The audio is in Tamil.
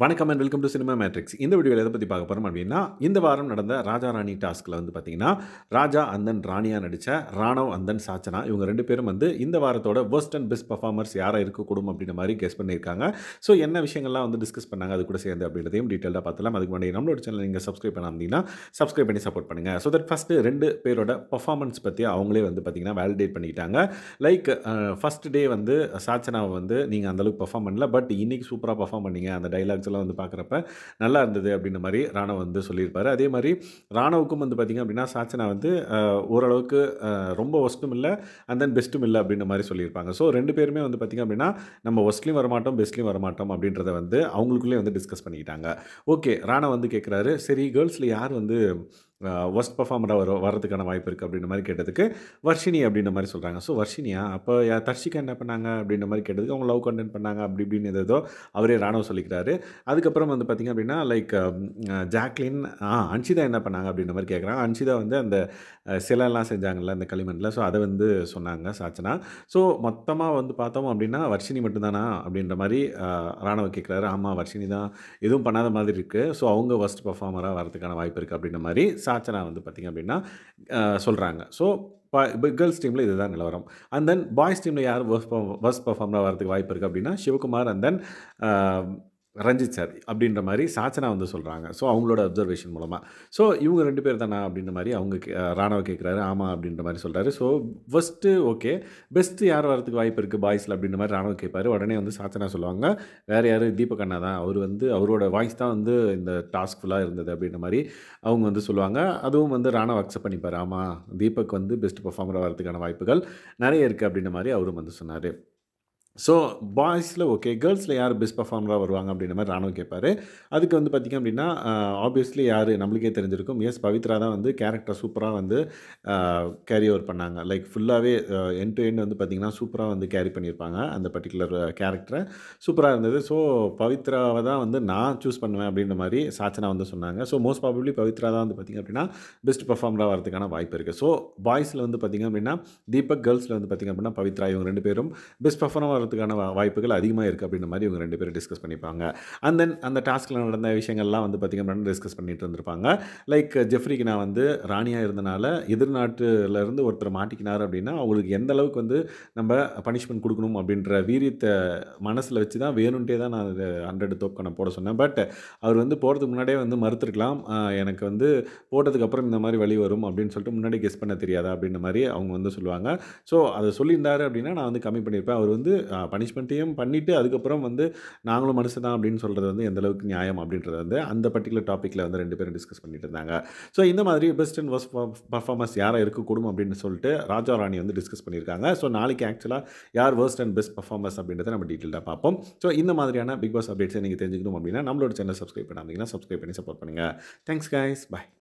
வணக்கம் and welcome to cinema matrix. இந்த வீடியோவில் எதை பற்றி பார்க்க போகிறோம் அப்படின்னா, இந்த வாரம் நடந்த ராஜா ராணி டாஸ்கில் வந்து பார்த்தீங்கன்னா, ராஜா அண்ட் தென் ராணியா நடித்த ராணவ் அண்ட் தென் சாச்சனா இவங்க 2 பேரும் வந்து இந்த வாரத்தோட பெஸ்ட் அண்ட் பெஸ்ட் பர்ஃபார்மர்ஸ் யாராக இருக்கக்கூடும் அப்படின்ற மாதிரி கெஸ் பண்ணியிருக்காங்க. ஸோ என்ன விஷயங்கள்லாம் வந்து டிஸ்கஸ் பண்ணாங்க அது கூட சேர்ந்து அப்படின்றதையும் டீட்டெயிலாக பார்த்துலாம். அதுக்கு முன்னாடி நம்மளோட சேனல் நீங்கள் சப்ஸ்கிரைப் பண்ணாமல் சப்ஸ்கிரைப் பண்ணி சப்போர்ட் பண்ணுங்கள். ஸோ தட் ஃபஸ்ட்டு 2 பேரோட பர்ஃபார்மன்ஸ் பற்றி அவங்களே வந்து பார்த்தீங்கன்னா வேலிடேட் பண்ணிக்கிட்டாங்க. லைக் ஃபஸ்ட் டே வந்து சாச்சனாவை வந்து நீங்கள் அந்தளவுக்கு பர்ஃபார்ம் பண்ணல, பட் இன்னைக்கு சூப்பராக பர்ஃபார்ம் பண்ணீங்க, அந்த டைலாக்ஸ் எல்லாம் வந்து பார்க்குறப்ப நல்லா இருந்தது அப்படின்ற மாதிரி ராணவ் வந்து சொல்லியிருப்பாரு. அதே மாதிரி ராணவுக்கும் வந்து பார்த்திங்க அப்படின்னா சாச்சனா வந்து ஓரளவுக்கு ரொம்ப ஒஸ்ட்டும் இல்லை அண்ட் தென் பெஸ்ட்டும் இல்லை அப்படின்ற மாதிரி சொல்லியிருப்பாங்க. ஸோ 2 பேருமே வந்து பார்த்திங்க அப்படின்னா நம்ம ஒஸ்ட்லையும் வரமாட்டோம் பெஸ்ட்லையும் வரமாட்டோம் அப்படின்றத வந்து அவங்களுக்குள்ளே வந்து டிஸ்கஸ் பண்ணிக்கிட்டாங்க. ஓகே, ராணவ் வந்து கேட்குறாரு, சரி கேர்ள்ஸில் யார் வந்து ஒஸ்ட் பர்ஃபார்மராக வரதுக்கான வாய்ப்பு இருக்குது அப்படின்ற மாதிரி கேட்டதுக்கு வர்ஷினி அப்படின்ற மாதிரி சொல்கிறாங்க. ஸோ வர்ஷினியா அப்போ தர்ஷிகா என்ன பண்ணாங்க அப்படின்ற மாதிரி கேட்டதுக்கு அவங்க லவ் கண்டென்ட் பண்ணாங்க அப்படி இப்படின்னு ஏதோ அவரே ராணவ் சொல்லிக்கிறாரு. அதுக்கப்புறம் வந்து பார்த்திங்க அப்படின்னா லைக் ஜாக்லின் அன்ஷிதா என்ன பண்ணாங்க அப்படின்ற மாதிரி கேட்குறாங்க. அன்ஷிதா வந்து அந்த சிலைலாம் செஞ்சாங்கல்ல அந்த களிமண்ணில், ஸோ அதை வந்து சொன்னாங்க சாச்சனா. ஸோ மொத்தமாக வந்து பார்த்தோம் அப்படின்னா வர்ஷினி மட்டும்தானா அப்படின்ற மாதிரி ராணவ் கேட்குறாரு. ஆமாம் வர்ஷினி தான், எதுவும் பண்ணாத மாதிரி இருக்குது, ஸோ அவங்க ஃபஸ்ட் பர்ஃபார்மராக வரதுக்கான வாய்ப்பு இருக்குது அப்படின்ற மாதிரி சாச்சனா வந்து பார்த்திங்க அப்படின்னா சொல்கிறாங்க. ஸோ கேர்ள்ஸ் டீமில் இதுதான் நிலவரம். அண்ட் தென் பாய்ஸ் டீமில் யார் ஃபர்ஸ்ட் பர்ஃபார்மராக வரதுக்கு வாய்ப்பு இருக்குது அப்படின்னா Sivakumar and then Ranjith sir அப்படின்ற மாதிரி சாச்சனா வந்து சொல்கிறாங்க. ஸோ அவங்களோட அப்சர்வேஷன் மூலமாக. ஸோ இவங்க 2 பேர் தானா அப்படின்ற மாதிரி அவங்க ராணவ கேட்குறாரு. ஆமாம் அப்படின்ற மாதிரி சொல்கிறாரு. ஸோ ஃபஸ்ட்டு ஓகே, பெஸ்ட்டு யார் வரதுக்கு வாய்ப்பு இருக்குது பாய்ஸில் அப்படின்ற மாதிரி ராணவ கேட்பார். உடனே வந்து சாச்சனா சொல்லுவாங்க, வேறு யார் தீபக் அண்ணா தான், அவர் வந்து அவரோட வாய்ஸ் தான் வந்து இந்த டாஸ்க் ஃபுல்லாக இருந்தது அப்படின்ற மாதிரி அவங்க வந்து சொல்லுவாங்க. அதுவும் வந்து ராணவ் அக்செப்ட் பண்ணிப்பார். ஆமாம் தீபக் வந்து பெஸ்ட் பர்ஃபார்மராக வரதுக்கான வாய்ப்புகள் நிறைய இருக்குது அப்படின்ற மாதிரி அவரும் வந்து சொன்னார். ஸோ பாய்ஸில் ஓகே, கேர்ள்ஸில் யார் பெஸ்ட் பர்ஃபார்மராக வருவாங்க அப்படின்ற மாதிரி ராணுவ கேட்பார். அதுக்கு வந்து பார்த்திங்க அப்படின்னா ஆப்வியஸ்லி யார் நம்மளுக்கே தெரிஞ்சிருக்கும், எஸ் பவித்ரா தான் வந்து கேரக்டர் சூப்பராக வந்து கேரி ஓவர் பண்ணாங்க. லைக் ஃபுல்லாகவே எண்ட் டு எண்ட் வந்து பார்த்திங்கன்னா சூப்பராக வந்து கேரி பண்ணியிருப்பாங்க அந்த பர்டிகுலர் கேரக்டரை, சூப்பராக இருந்தது. ஸோ பவித்ராவை தான் வந்து நான் சூஸ் பண்ணுவேன் அப்படின்ற மாதிரி சாச்சனா வந்து சொன்னாங்க. ஸோ மோஸ்ட் ப்ராபப்ளி பவித்ரா தான் வந்து பார்த்திங்க அப்படின்னா பெஸ்ட் பர்ஃபார்மராக வரதுக்கான வாய்ப்பு இருக்குது. ஸோ பாய்ஸில் வந்து பார்த்திங்க அப்படின்னா தீபக், கேர்ள்ஸில் வந்து பார்த்திங்க அப்படின்னா பவித்ரா, இவங்க 2 பேரும் பெஸ்ட் பர்ஃபார்மர் வரதுக்கான வாய்ப்புகள் அதிகமாக இருக்குது அப்படின்ற மாதிரி இவங்க 2 பேரும் டிஸ்கஸ் பண்ணிப்பாங்க. அண்ட் தென் அந்த டாஸ்கில் நடந்த விஷயங்கள்லாம் வந்து பார்த்திங்க அப்படின்னா டிஸ்கஸ் பண்ணிட்டு இருந்திருப்பாங்க. லைக் ஜெஃப்ரிக்கு நான் வந்து ராணியாக இருந்தனால எதிர்நாட்டிலேருந்து ஒருத்தர் மாட்டிக்கினார் அப்படின்னா அவங்களுக்கு எந்த அளவுக்கு வந்து நம்ம பனிஷ்மெண்ட் கொடுக்கணும் அப்படின்ற வீரியத்தை மனசில் வச்சு தான் வேணுன்ட்டே தான் நான் 100 தோப்கணம் போட சொன்னேன். பட் அவர் வந்து போகிறதுக்கு முன்னாடியே வந்து மறுத்துருக்கலாம், எனக்கு வந்து போட்டதுக்கப்புறம் இந்த மாதிரி வழி வரும் அப்படின்னு சொல்லிட்டு முன்னாடி கெஸ் பண்ண தெரியாதா அப்படின்ற மாதிரி அவங்க வந்து சொல்லுவாங்க. ஸோ அதை சொல்லியிருந்தாரு அப்படின்னா நான் வந்து கம்மி பண்ணியிருப்பேன். அவர் வந்து பனிஷ்மெண்ட்டையும் பண்ணிவிட்டு அதுக்கப்புறம் வந்து நாங்களும் மனுஷன் தான் அப்படின்னு சொல்கிறது வந்து எந்த அளவுக்கு நியாயம் அப்படின்றது வந்து அந்த பர்டிகுலர் டாப்பிக்கில் வந்து 2 பேரும் டிஸ்கஸ் பண்ணிட்டு இருந்தாங்க. ஸோ இந்த மாதிரி பெஸ்ட் அண்ட் ஒர்ஸ்ட் பர்ஃபார்மன்ஸ் யாராக இருக்கக்கூடும் அப்படின்னு சொல்லிட்டு ராஜா ராணி வந்து டிஸ்கஸ் பண்ணியிருக்காங்க. ஸோ நாளைக்கு ஆக்சுவலாக யார் வர்ஸ்ட் அண்ட் பெஸ்ட் பர்ஃபார்மன்ஸ் அப்படின்றத நம்ம டீட்டெயிலாக பார்ப்போம். ஸோ இந்த மாதிரியான பிக் பாஸ் அப்டேட்ஸை நீங்கள் தெரிஞ்சுக்கணும் அப்படின்னா நம்மளோட சேனல் சப்ஸ்கிரைப் பண்ணாமல் சப்ஸ்கிரைப் பண்ணி சப்போர்ட் பண்ணுங்கள். Thanks guys, by.